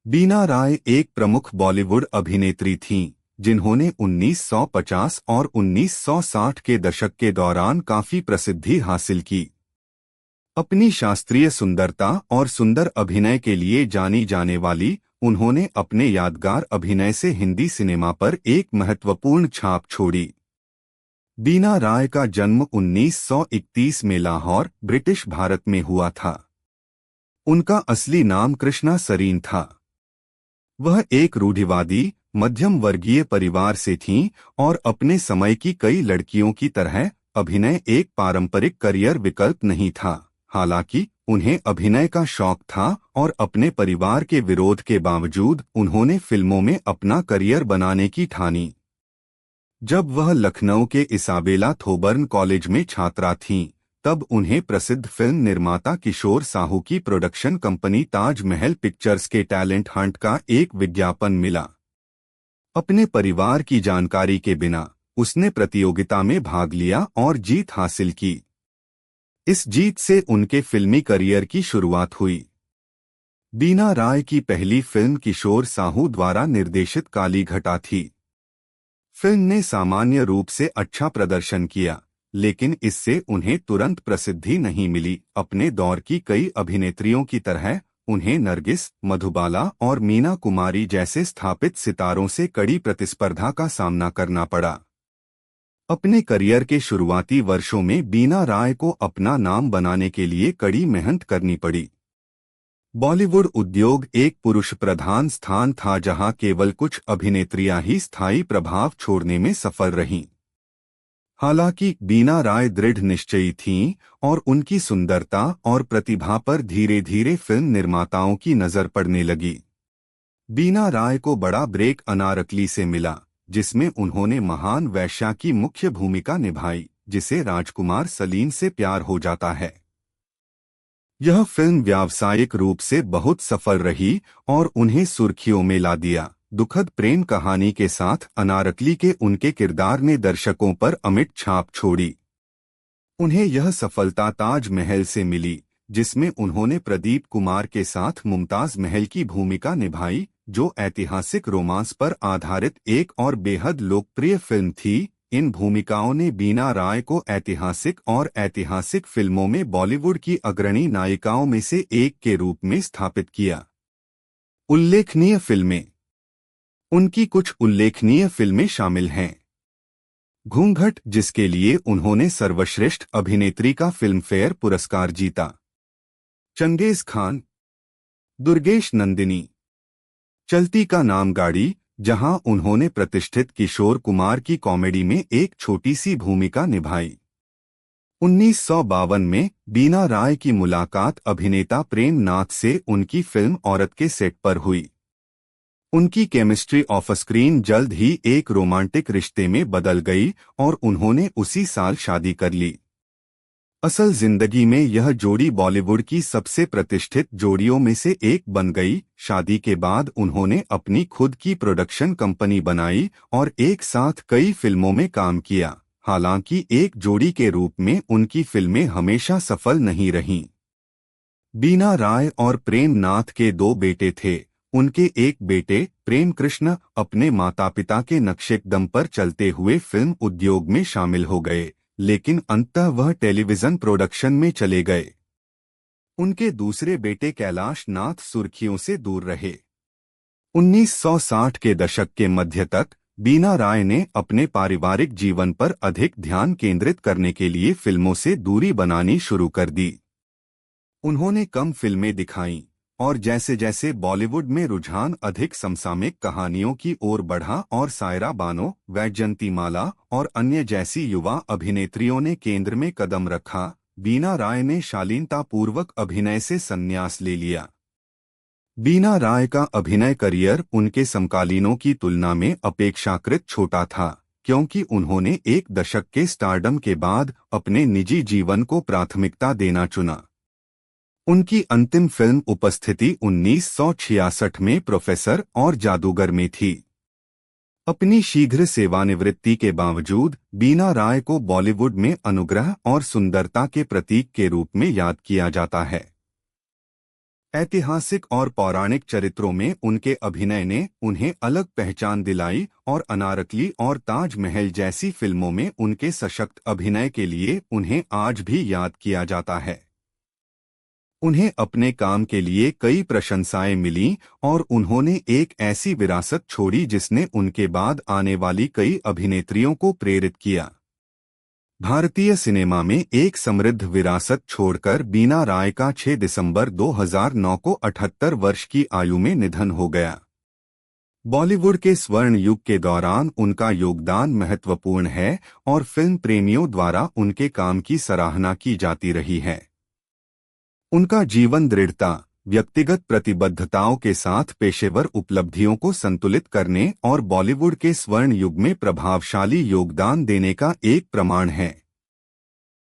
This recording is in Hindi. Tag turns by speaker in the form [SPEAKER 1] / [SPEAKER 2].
[SPEAKER 1] बीना राय एक प्रमुख बॉलीवुड अभिनेत्री थीं, जिन्होंने 1950 और 1960 के दशक के दौरान काफी प्रसिद्धि हासिल की। अपनी शास्त्रीय सुंदरता और सुंदर अभिनय के लिए जानी जाने वाली उन्होंने अपने यादगार अभिनय से हिंदी सिनेमा पर एक महत्वपूर्ण छाप छोड़ी। बीना राय का जन्म 1931 में लाहौर, ब्रिटिश भारत में हुआ था। उनका असली नाम कृष्णा सरीन था। वह एक रूढ़िवादी, मध्यम वर्गीय परिवार से थीं और अपने समय की कई लड़कियों की तरह अभिनय एक पारंपरिक करियर विकल्प नहीं था। हालांकि उन्हें अभिनय का शौक था और अपने परिवार के विरोध के बावजूद उन्होंने फिल्मों में अपना करियर बनाने की ठानी। जब वह लखनऊ के इसाबेला थोबर्न कॉलेज में छात्रा थीं, तब उन्हें प्रसिद्ध फिल्म निर्माता किशोर साहू की production company Taj Mahal pictures के टैलेंट हंट का एक विज्ञापन मिला। अपने परिवार की जानकारी के बिना उसने प्रतियोगिता में भाग लिया और जीत हासिल की। इस जीत से उनके फिल्मी करियर की शुरुआत हुई। बीना राय की पहली फिल्म किशोर साहू द्वारा निर्देशित काली घटा थी। फिल्म ने सामान्य रूप से अच्छा प्रदर्शन किया, लेकिन इससे उन्हें तुरंत प्रसिद्धि नहीं मिली। अपने दौर की कई अभिनेत्रियों की तरह उन्हें नरगिस, मधुबाला और मीना कुमारी जैसे स्थापित सितारों से कड़ी प्रतिस्पर्धा का सामना करना पड़ा। अपने करियर के शुरुआती वर्षों में बीना राय को अपना नाम बनाने के लिए कड़ी मेहनत करनी पड़ी। बॉलीवुड उद्योग एक पुरुष प्रधान स्थान था, जहां केवल कुछ अभिनेत्रियां ही स्थायी प्रभाव छोड़ने में सफल रहीं। हालांकि बीना राय दृढ़ निश्चयी थीं और उनकी सुंदरता और प्रतिभा पर धीरे धीरे फिल्म निर्माताओं की नजर पड़ने लगी। बीना राय को बड़ा ब्रेक अनारकली से मिला, जिसमें उन्होंने महान वैश्या की मुख्य भूमिका निभाई, जिसे राजकुमार सलीम से प्यार हो जाता है। यह फिल्म व्यावसायिक रूप से बहुत सफल रही और उन्हें सुर्खियों में ला दिया। दुखद प्रेम कहानी के साथ अनारकली के उनके किरदार ने दर्शकों पर अमिट छाप छोड़ी। उन्हें यह सफलता ताज महल से मिली, जिसमें उन्होंने प्रदीप कुमार के साथ मुमताज महल की भूमिका निभाई, जो ऐतिहासिक रोमांस पर आधारित एक और बेहद लोकप्रिय फिल्म थी। इन भूमिकाओं ने बीना राय को ऐतिहासिक फिल्मों में बॉलीवुड की अग्रणी नायिकाओं में से एक के रूप में स्थापित किया। उल्लेखनीय फिल्में। उनकी कुछ उल्लेखनीय फिल्में शामिल हैं। घूंघट, जिसके लिए उन्होंने सर्वश्रेष्ठ अभिनेत्री का फिल्मफेयर पुरस्कार जीता। चंगेज खान, दुर्गेश नंदिनी, चलती का नाम गाड़ी, जहां उन्होंने प्रतिष्ठित किशोर कुमार की कॉमेडी में एक छोटी सी भूमिका निभाई। 1952 में बीना राय की मुलाकात अभिनेता प्रेम नाथ से उनकी फिल्म औरत के सेट पर हुई। उनकी केमिस्ट्री ऑफ स्क्रीन जल्द ही एक रोमांटिक रिश्ते में बदल गई और उन्होंने उसी साल शादी कर ली। असल जिंदगी में यह जोड़ी बॉलीवुड की सबसे प्रतिष्ठित जोड़ियों में से एक बन गई। शादी के बाद उन्होंने अपनी खुद की प्रोडक्शन कंपनी बनाई और एक साथ कई फिल्मों में काम किया। हालांकि एक जोड़ी के रूप में उनकी फिल्में हमेशा सफल नहीं रहीं। बीना राय और प्रेम नाथ के दो बेटे थे। उनके एक बेटे प्रेम कृष्ण अपने माता पिता के नक्शेकदम पर चलते हुए फिल्म उद्योग में शामिल हो गए, लेकिन अंततः वह टेलीविजन प्रोडक्शन में चले गए। उनके दूसरे बेटे कैलाश नाथ सुर्खियों से दूर रहे। 1960 के दशक के मध्य तक बीना राय ने अपने पारिवारिक जीवन पर अधिक ध्यान केंद्रित करने के लिए फिल्मों से दूरी बनानी शुरू कर दी। उन्होंने कम फिल्में दिखाईं और जैसे जैसे बॉलीवुड में रुझान अधिक समसामयिक कहानियों की ओर बढ़ा और सायरा बानो, वैजयंतीमाला और अन्य जैसी युवा अभिनेत्रियों ने केंद्र में कदम रखा, बीना राय ने शालीनतापूर्वक अभिनय से संन्यास ले लिया। बीना राय का अभिनय करियर उनके समकालीनों की तुलना में अपेक्षाकृत छोटा था, क्योंकि उन्होंने एक दशक के स्टारडम के बाद अपने निजी जीवन को प्राथमिकता देना चुना। उनकी अंतिम फिल्म उपस्थिति 1966 में प्रोफेसर और जादूगर में थी। अपनी शीघ्र सेवानिवृत्ति के बावजूद बीना राय को बॉलीवुड में अनुग्रह और सुंदरता के प्रतीक के रूप में याद किया जाता है। ऐतिहासिक और पौराणिक चरित्रों में उनके अभिनय ने उन्हें अलग पहचान दिलाई और अनारकली और ताजमहल जैसी फिल्मों में उनके सशक्त अभिनय के लिए उन्हें आज भी याद किया जाता है। उन्हें अपने काम के लिए कई प्रशंसाएं मिलीं और उन्होंने एक ऐसी विरासत छोड़ी जिसने उनके बाद आने वाली कई अभिनेत्रियों को प्रेरित किया। भारतीय सिनेमा में एक समृद्ध विरासत छोड़कर बीना राय का 6 दिसंबर 2009 को 78 वर्ष की आयु में निधन हो गया। बॉलीवुड के स्वर्ण युग के दौरान उनका योगदान महत्वपूर्ण है और फिल्म प्रेमियों द्वारा उनके काम की सराहना की जाती रही है। उनका जीवन दृढ़ता, व्यक्तिगत प्रतिबद्धताओं के साथ पेशेवर उपलब्धियों को संतुलित करने और बॉलीवुड के स्वर्ण युग में प्रभावशाली योगदान देने का एक प्रमाण है।